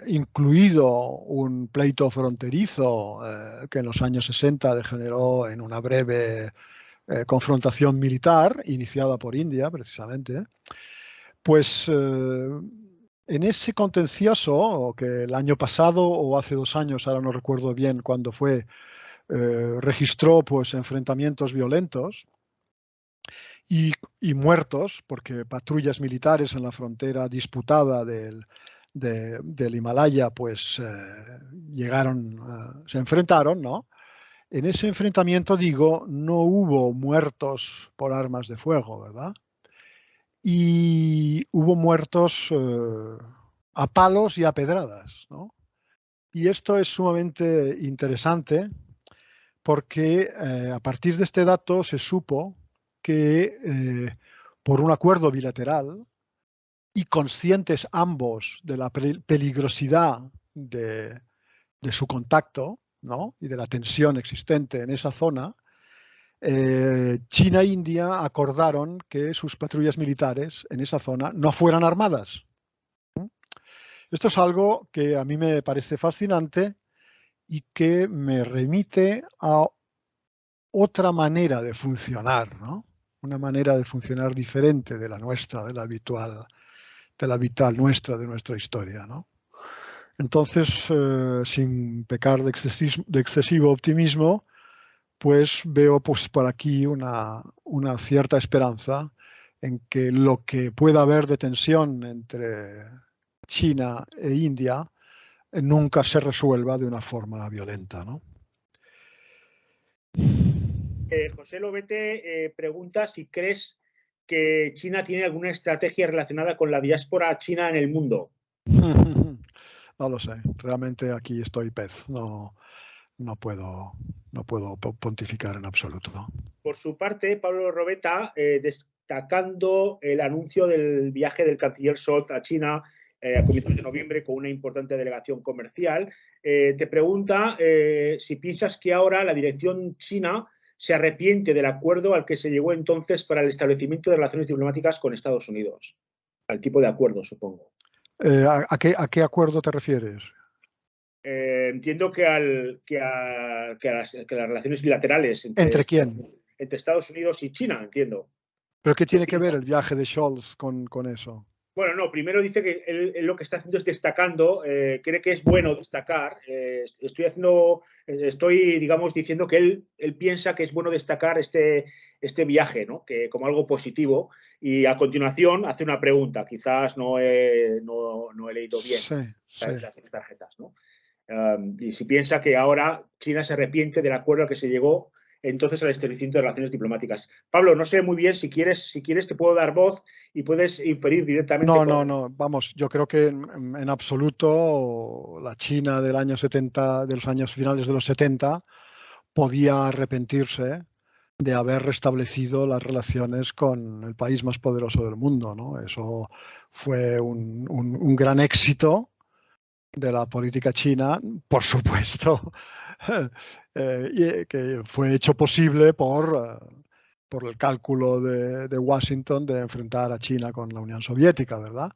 incluido un pleito fronterizo que en los años 60 degeneró en una breve confrontación militar iniciada por India, precisamente, pues en ese contencioso, que el año pasado o hace 2 años, ahora no recuerdo bien cuándo fue, registró pues enfrentamientos violentos y muertos, porque patrullas militares en la frontera disputada del Himalaya pues se enfrentaron, ¿no? En ese enfrentamiento, digo, no hubo muertos por armas de fuego, ¿verdad? Y hubo muertos a palos y a pedradas, ¿no? Y esto es sumamente interesante porque a partir de este dato se supo que por un acuerdo bilateral y conscientes ambos de la peligrosidad de su contacto, ¿no? Y de la tensión existente en esa zona, China e India acordaron que sus patrullas militares en esa zona no fueran armadas. Esto es algo que a mí me parece fascinante y que me remite a otra manera de funcionar, ¿no? Una manera de funcionar diferente de la nuestra, de la habitual nuestra, de nuestra historia, ¿no? Entonces, sin pecar de excesivo optimismo, pues veo pues por aquí una cierta esperanza en que lo que pueda haber de tensión entre China e India nunca se resuelva de una forma violenta, ¿no? José Lobete pregunta si crees que China tiene alguna estrategia relacionada con la diáspora china en el mundo. No lo sé, realmente aquí estoy pez, no puedo pontificar en absoluto. Por su parte, Pablo Robeta, destacando el anuncio del viaje del canciller Scholz a China a comienzos de noviembre con una importante delegación comercial, te pregunta si piensas que ahora la dirección china se arrepiente del acuerdo al que se llegó entonces para el establecimiento de relaciones diplomáticas con Estados Unidos. Al tipo de acuerdo, supongo. ¿A qué acuerdo te refieres? Entiendo que a las relaciones bilaterales ¿Entre quién? Entre Estados Unidos y China, entiendo. ¿Pero qué tiene que ver el viaje de Scholz con eso? Bueno, no, primero dice que él lo que está haciendo es destacando, cree que es bueno destacar. Estoy, digamos, diciendo que él piensa que es bueno destacar este viaje, ¿no? Que como algo positivo. Y a continuación hace una pregunta. Quizás no he leído bien las tarjetas, ¿no? Y si piensa que ahora China se arrepiente del acuerdo al que se llegó entonces al establecimiento de relaciones diplomáticas. Pablo, no sé muy bien, si quieres te puedo dar voz y puedes inferir directamente. No, vamos, yo creo que en absoluto la China del año 70, de los años finales de los 70, podía arrepentirse de haber restablecido las relaciones con el país más poderoso del mundo, ¿no? Eso fue un gran éxito de la política china, por supuesto, que fue hecho posible por el cálculo de Washington de enfrentar a China con la Unión Soviética, ¿verdad?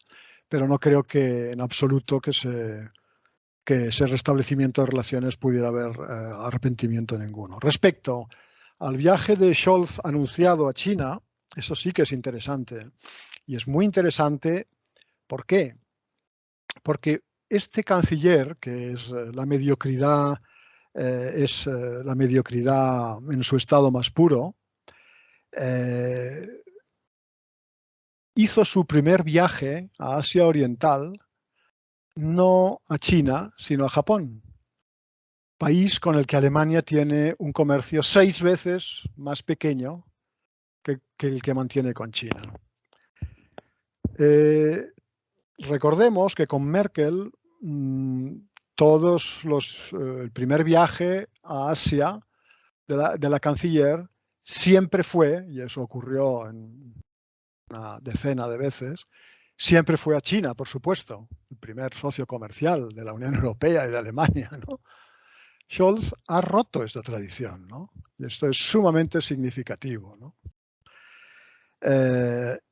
Pero no creo que en absoluto que ese restablecimiento de relaciones pudiera haber arrepentimiento ninguno. Respecto al viaje de Scholz anunciado a China, eso sí que es interesante. Y es muy interesante, ¿por qué? Porque este canciller, que es la mediocridad en su estado más puro, hizo su primer viaje a Asia Oriental no a China, sino a Japón, país con el que Alemania tiene un comercio 6 veces más pequeño que el que mantiene con China. Recordemos que con Merkel el primer viaje a Asia de la canciller siempre fue, y eso ocurrió en una decena de veces, siempre fue a China, por supuesto, el primer socio comercial de la Unión Europea y de Alemania, ¿no? Scholz ha roto esta tradición, ¿no? Y esto es sumamente significativo, ¿no?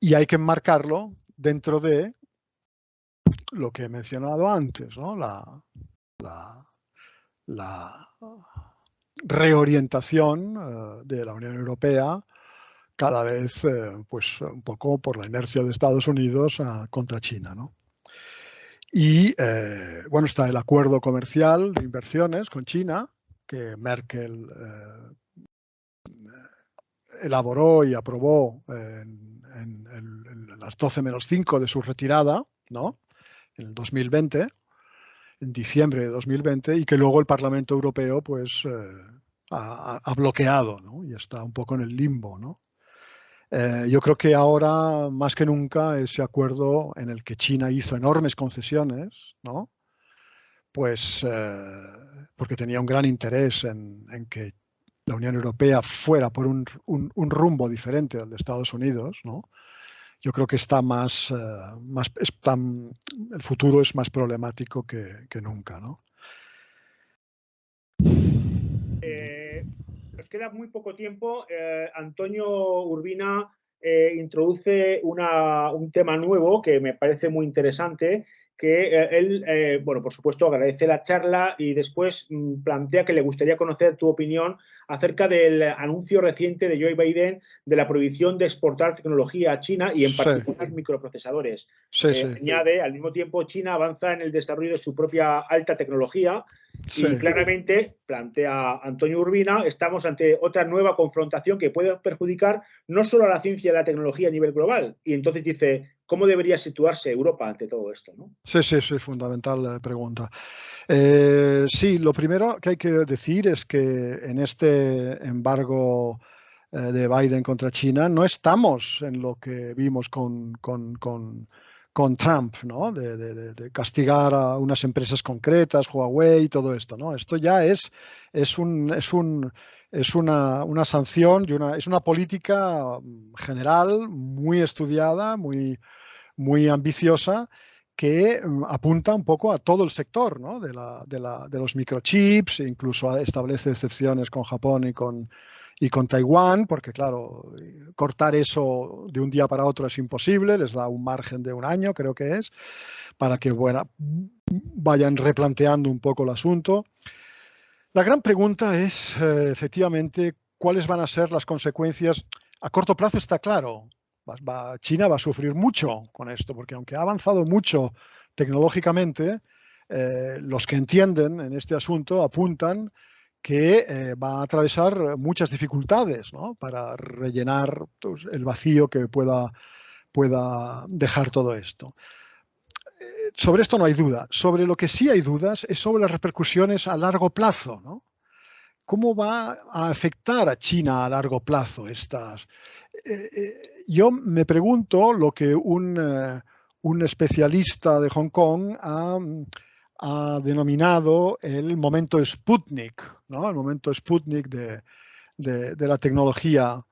Y hay que enmarcarlo dentro de lo que he mencionado antes, ¿no? La reorientación de la Unión Europea cada vez pues un poco por la inercia de Estados Unidos contra China, ¿no? Y bueno, está el acuerdo comercial de inversiones con China que Merkel elaboró y aprobó en las 12-5 de su retirada, ¿no? En el 2020, en diciembre de 2020, y que luego el Parlamento Europeo pues ha bloqueado, ¿no? Y está un poco en el limbo, ¿no? Yo creo que ahora, más que nunca, ese acuerdo en el que China hizo enormes concesiones, ¿no? Pues porque tenía un gran interés en que la Unión Europea fuera por un rumbo diferente al de Estados Unidos, ¿no? Yo creo que está el futuro es más problemático que nunca, ¿no? Nos queda muy poco tiempo. Antonio Urbina introduce un tema nuevo que me parece muy interesante, que él, bueno, por supuesto, agradece la charla y después plantea que le gustaría conocer tu opinión acerca del anuncio reciente de Joe Biden de la prohibición de exportar tecnología a China y en particular microprocesadores. Añade, al mismo tiempo, China avanza en el desarrollo de su propia alta tecnología y claramente, plantea Antonio Urbina, estamos ante otra nueva confrontación que puede perjudicar no solo a la ciencia y la tecnología a nivel global. Y entonces dice, ¿cómo debería situarse Europa ante todo esto, ¿no? Sí, fundamental pregunta. Sí, lo primero que hay que decir es que en este embargo de Biden contra China no estamos en lo que vimos con Trump, ¿no? De castigar a unas empresas concretas, Huawei y todo esto, ¿no? Esto ya es una sanción y es una política general muy estudiada, muy ambiciosa, que apunta un poco a todo el sector, ¿no? de los microchips, incluso establece excepciones con Japón y con Taiwán, porque claro, cortar eso de un día para otro es imposible, les da un margen de un año, creo que es, para que vayan replanteando un poco el asunto. La gran pregunta es, efectivamente, cuáles van a ser las consecuencias. A corto plazo está claro, China va a sufrir mucho con esto, porque aunque ha avanzado mucho tecnológicamente, los que entienden en este asunto apuntan que va a atravesar muchas dificultades, ¿no? Para rellenar el vacío que pueda dejar todo esto. Sobre esto no hay duda. Sobre lo que sí hay dudas es sobre las repercusiones a largo plazo, ¿no? ¿Cómo va a afectar a China a largo plazo estas? Yo me pregunto lo que un especialista de Hong Kong ha denominado el momento Sputnik, ¿no? El momento Sputnik de la tecnología.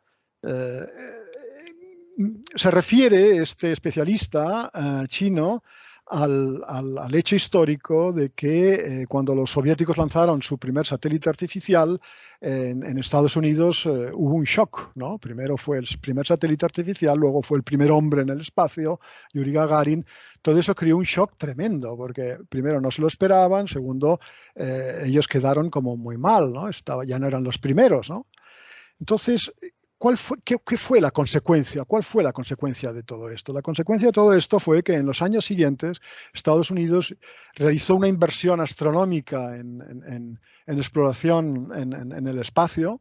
Se refiere este especialista chino al hecho histórico de que cuando los soviéticos lanzaron su primer satélite artificial en Estados Unidos hubo un shock, ¿no? Primero fue el primer satélite artificial, luego fue el primer hombre en el espacio, Yuri Gagarin. Todo eso creó un shock tremendo, porque primero no se lo esperaban, segundo, ellos quedaron como muy mal, ¿no? Ya no eran los primeros, ¿no? Entonces, ¿qué fue la consecuencia? ¿Cuál fue la consecuencia de todo esto? La consecuencia de todo esto fue que en los años siguientes Estados Unidos realizó una inversión astronómica en exploración en el espacio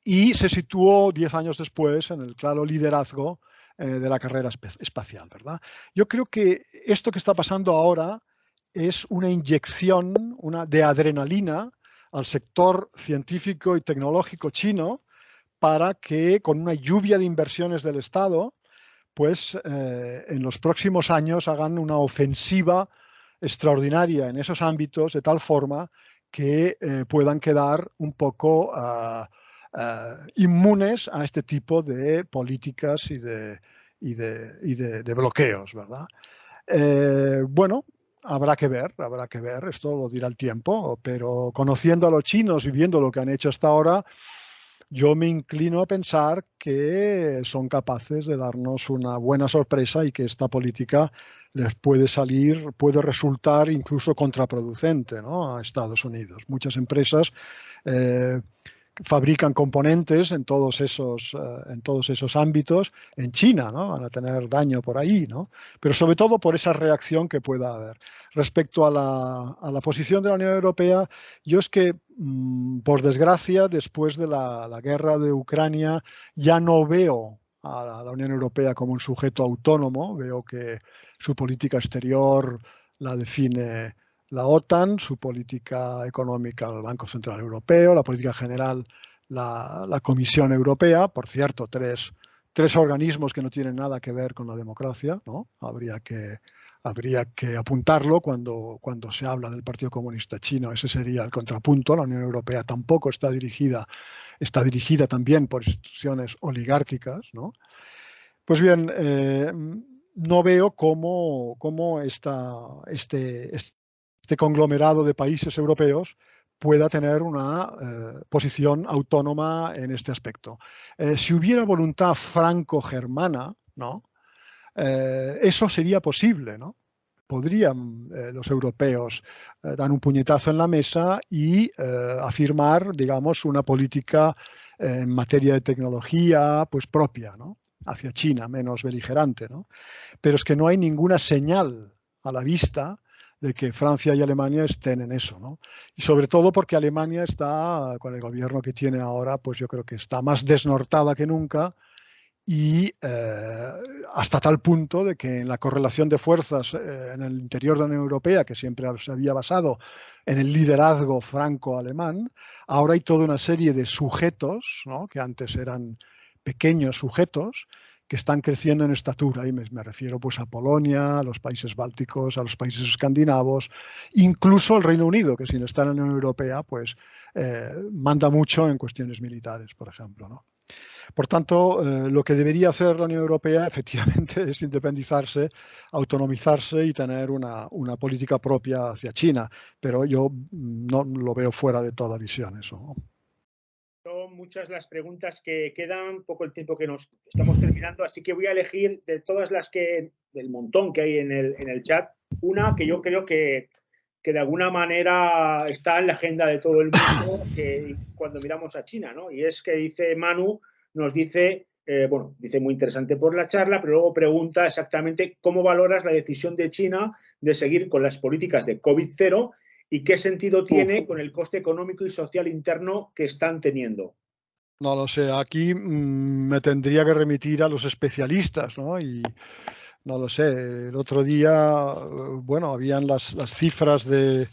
y se situó 10 años después en el claro liderazgo de la carrera espacial, ¿verdad? Yo creo que esto que está pasando ahora es una inyección de adrenalina al sector científico y tecnológico chino, para que con una lluvia de inversiones del Estado, pues en los próximos años hagan una ofensiva extraordinaria en esos ámbitos de tal forma que puedan quedar un poco inmunes a este tipo de políticas y de bloqueos, ¿verdad? Bueno, habrá que ver, esto lo dirá el tiempo, pero conociendo a los chinos y viendo lo que han hecho hasta ahora, yo me inclino a pensar que son capaces de darnos una buena sorpresa y que esta política les puede resultar incluso contraproducente, ¿no?, a Estados Unidos. Muchas empresas fabrican componentes en todos esos ámbitos en China, ¿no? Van a tener daño por ahí, ¿no? Pero sobre todo por esa reacción que pueda haber. Respecto a la posición de la Unión Europea, yo es que, por desgracia, después de la guerra de Ucrania, ya no veo a la Unión Europea como un sujeto autónomo. Veo que su política exterior la define la OTAN, su política económica el Banco Central Europeo, la política general la Comisión Europea. Por cierto, tres organismos que no tienen nada que ver con la democracia, ¿no? Habría que apuntarlo cuando se habla del Partido Comunista Chino. Ese sería el contrapunto. La Unión Europea tampoco está dirigida también por instituciones oligárquicas, ¿no? Pues bien, no veo cómo este conglomerado de países europeos pueda tener una posición autónoma en este aspecto. Si hubiera voluntad franco-germana, ¿no?, eso sería posible, ¿no? Podrían los europeos dar un puñetazo en la mesa y afirmar, digamos, una política en materia de tecnología pues propia, ¿no?, hacia China, menos beligerante, ¿no? Pero es que no hay ninguna señal a la vista de que Francia y Alemania estén en eso, ¿no? Y sobre todo porque Alemania está, con el gobierno que tiene ahora, pues yo creo que está más desnortada que nunca, y hasta tal punto de que en la correlación de fuerzas en el interior de la Unión Europea, que siempre se había basado en el liderazgo franco-alemán, ahora hay toda una serie de sujetos, ¿no?, que antes eran pequeños sujetos, que están creciendo en estatura, y me refiero pues a Polonia, a los países bálticos, a los países escandinavos, incluso al Reino Unido, que sin estar en la Unión Europea, pues manda mucho en cuestiones militares, por ejemplo, ¿no? Por tanto, lo que debería hacer la Unión Europea efectivamente es independizarse, autonomizarse y tener una política propia hacia China, pero yo no lo veo fuera de toda visión eso, ¿no? Son muchas las preguntas que quedan, poco el tiempo que nos estamos terminando, así que voy a elegir de todas las del montón que hay en el chat, una que yo creo que de alguna manera está en la agenda de todo el mundo cuando miramos a China, ¿no? Y es que dice Manu, nos dice, bueno, dice muy interesante por la charla, pero luego pregunta exactamente cómo valoras la decisión de China de seguir con las políticas de COVID-0 y qué sentido tiene con el coste económico y social interno que están teniendo. No lo sé, aquí me tendría que remitir a los especialistas, ¿no? Y no lo sé, el otro día, bueno, habían las cifras de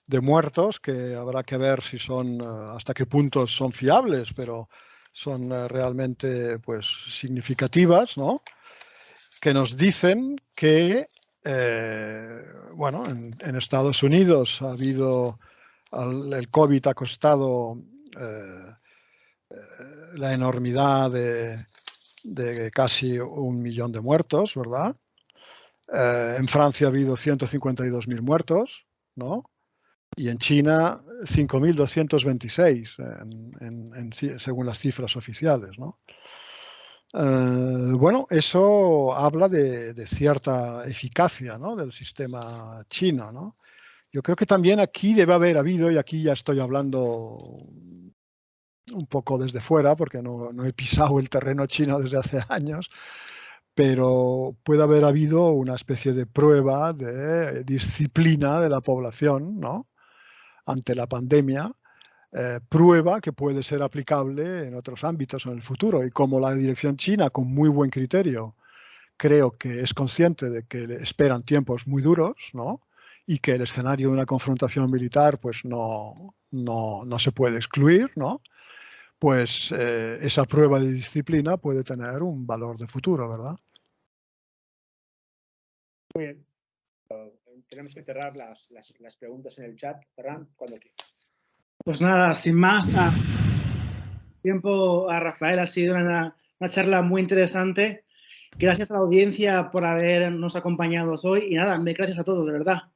muertos, que habrá que ver si son, hasta qué punto son fiables, pero son realmente pues significativas, ¿no?, que nos dicen que, bueno, en Estados Unidos ha habido, el COVID ha costado la enormidad de casi 1 millón de muertos, ¿verdad? En Francia ha habido 152.000 muertos, ¿no? Y en China 5.226, según las cifras oficiales, ¿no? Bueno, eso habla de cierta eficacia, ¿no?, del sistema chino, ¿no? Yo creo que también aquí debe haber habido, y aquí ya estoy hablando un poco desde fuera, porque no he pisado el terreno chino desde hace años, pero puede haber habido una especie de prueba de disciplina de la población, ¿no?, ante la pandemia, prueba que puede ser aplicable en otros ámbitos en el futuro. Y como la dirección china, con muy buen criterio, creo que es consciente de que le esperan tiempos muy duros, ¿no?, y que el escenario de una confrontación militar pues no se puede excluir, ¿no?, pues esa prueba de disciplina puede tener un valor de futuro, ¿verdad? Muy bien. Tenemos que cerrar las preguntas en el chat. Ferran, cuando quieras. Pues nada, sin más, tiempo a Rafael, ha sido una charla muy interesante. Gracias a la audiencia por habernos acompañado hoy y nada, gracias a todos, de verdad.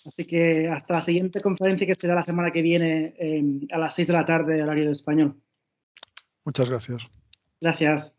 Así que hasta la siguiente conferencia, que será la semana que viene a las 6 de la tarde, horario de español. Muchas gracias. Gracias.